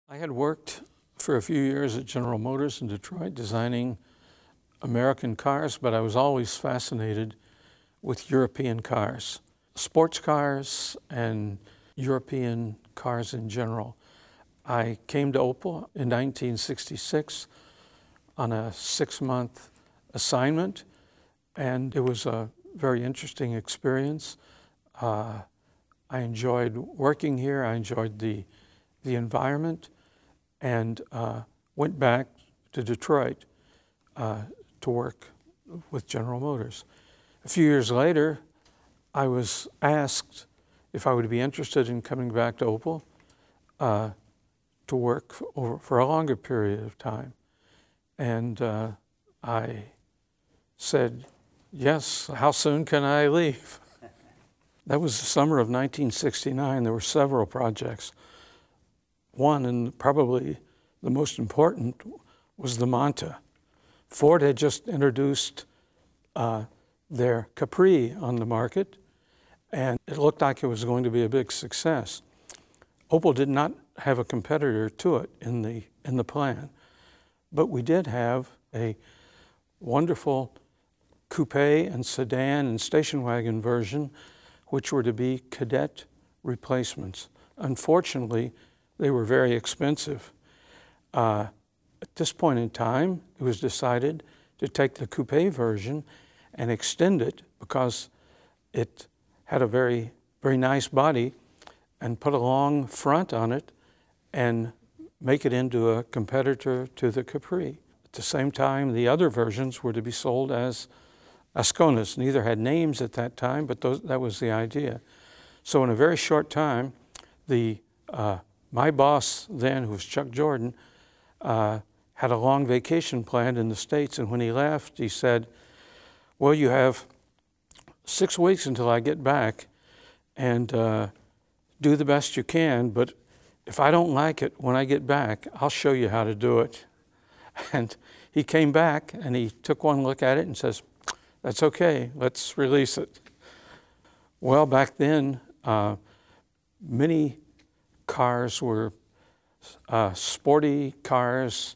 I had worked for a few years at General Motors in Detroit designing American cars, but I was always fascinated with European cars, sports cars and European cars in general. I came to Opel in 1966 on a 6-month assignment, and it was a very interesting experience. I enjoyed working here. I enjoyed the environment, and went back to Detroit to work with General Motors. A few years later, I was asked if I would be interested in coming back to Opel to work for a longer period of time. And I said, yes, how soon can I leave? That was the summer of 1969. There were several projects. One, and probably the most important, was the Manta. Ford had just introduced their Capri on the market, and it looked like it was going to be a big success. Opel did not have a competitor to it in the plan, but we did have a wonderful coupe and sedan and station wagon version, which were to be cadet replacements. Unfortunately, they were very expensive. At this point in time, it was decided to take the coupe version and extend it because it had a very, very nice body, and put a long front on it and make it into a competitor to the Capri. At the same time, the other versions were to be sold as Asconas. Neither had names at that time, but that was the idea. So in a very short time, my boss then, who was Chuck Jordan, had a long vacation planned in the States, and when he left, he said, well, you have 6 weeks until I get back, and do the best you can, but if I don't like it when I get back, I'll show you how to do it. And he came back, and he took one look at it and says, that's okay, let's release it. Well, back then, many cars were sporty cars,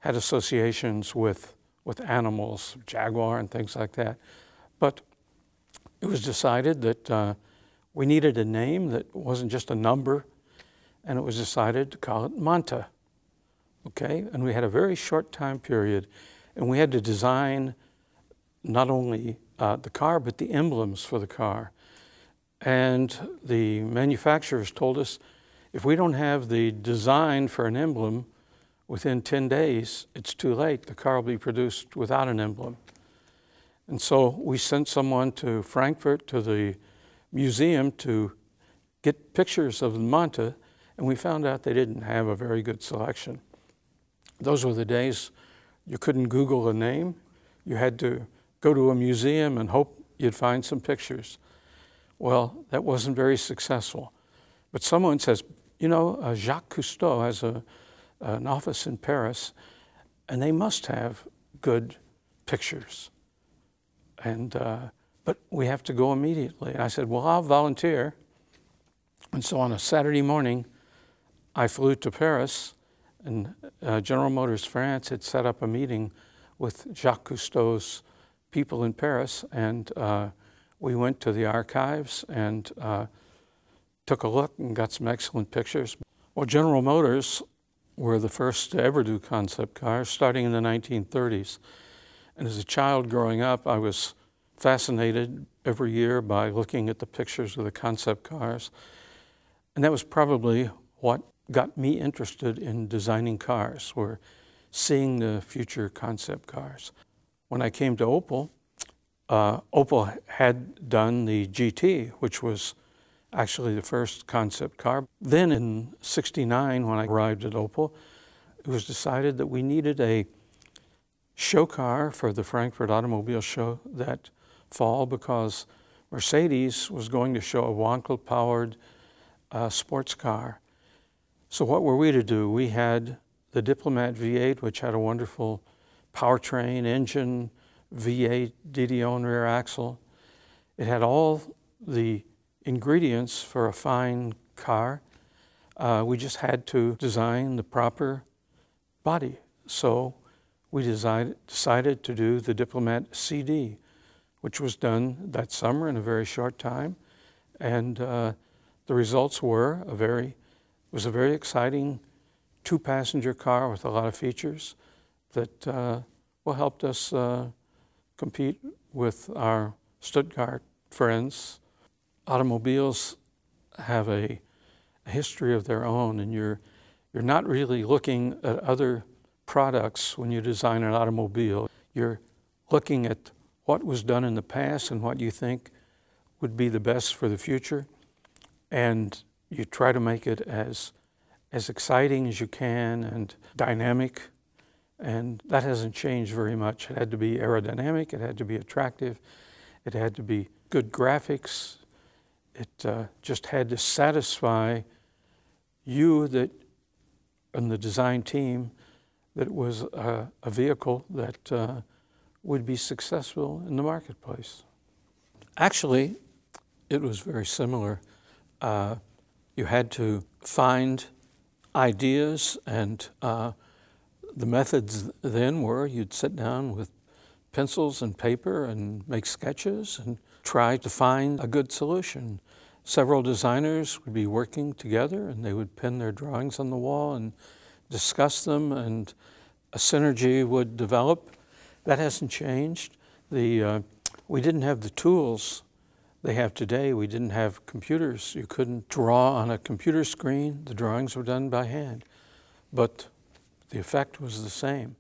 had associations with animals, Jaguar and things like that. But it was decided that we needed a name that wasn't just a number, and it was decided to call it Manta. Okay, and we had a very short time period, and we had to design not only the car, but the emblems for the car. And the manufacturers told us, if we don't have the design for an emblem within 10 days, it's too late. The car will be produced without an emblem. And so we sent someone to Frankfurt to the museum to get pictures of the Manta, and we found out they didn't have a very good selection. Those were the days you couldn't Google a name. You had to go to a museum and hope you'd find some pictures. Well, that wasn't very successful. But someone says, you know, Jacques Cousteau has an office in Paris, and they must have good pictures. And but we have to go immediately. And I said, well, I'll volunteer. And so on a Saturday morning, I flew to Paris, and General Motors France had set up a meeting with Jacques Cousteau's people in Paris, and we went to the archives and took a look and got some excellent pictures. Well, General Motors were the first to ever do concept cars, starting in the 1930s. And as a child growing up, I was fascinated every year by looking at the pictures of the concept cars. And that was probably what got me interested in designing cars, were seeing the future concept cars. When I came to Opel, Opel had done the GT, which was actually the first concept car. Then in '69, when I arrived at Opel, it was decided that we needed a show car for the Frankfurt Automobile Show that fall, because Mercedes was going to show a Wankel-powered sports car. So what were we to do? We had the Diplomat V8, which had a wonderful powertrain, engine, V8, DD-on rear axle. It had all the ingredients for a fine car. We just had to design the proper body. So we decided to do the Diplomat CD, which was done that summer in a very short time. And the results were it was a very exciting two-passenger car with a lot of features that helped us compete with our Stuttgart friends. Automobiles have a history of their own, and you're not really looking at other products when you design an automobile. You're looking at what was done in the past and what you think would be the best for the future, and you try to make it as exciting as you can and dynamic, and that hasn't changed very much. It had to be aerodynamic, it had to be attractive, it had to be good graphics, it just had to satisfy you and the design team that it was a vehicle that would be successful in the marketplace. Actually, it was very similar. You had to find ideas, and the methods then were you'd sit down with pencils and paper and make sketches and try to find a good solution. Several designers would be working together, and they would pin their drawings on the wall and discuss them, and a synergy would develop. That hasn't changed. We didn't have the tools they have today. We didn't have computers. You couldn't draw on a computer screen. The drawings were done by hand, but the effect was the same.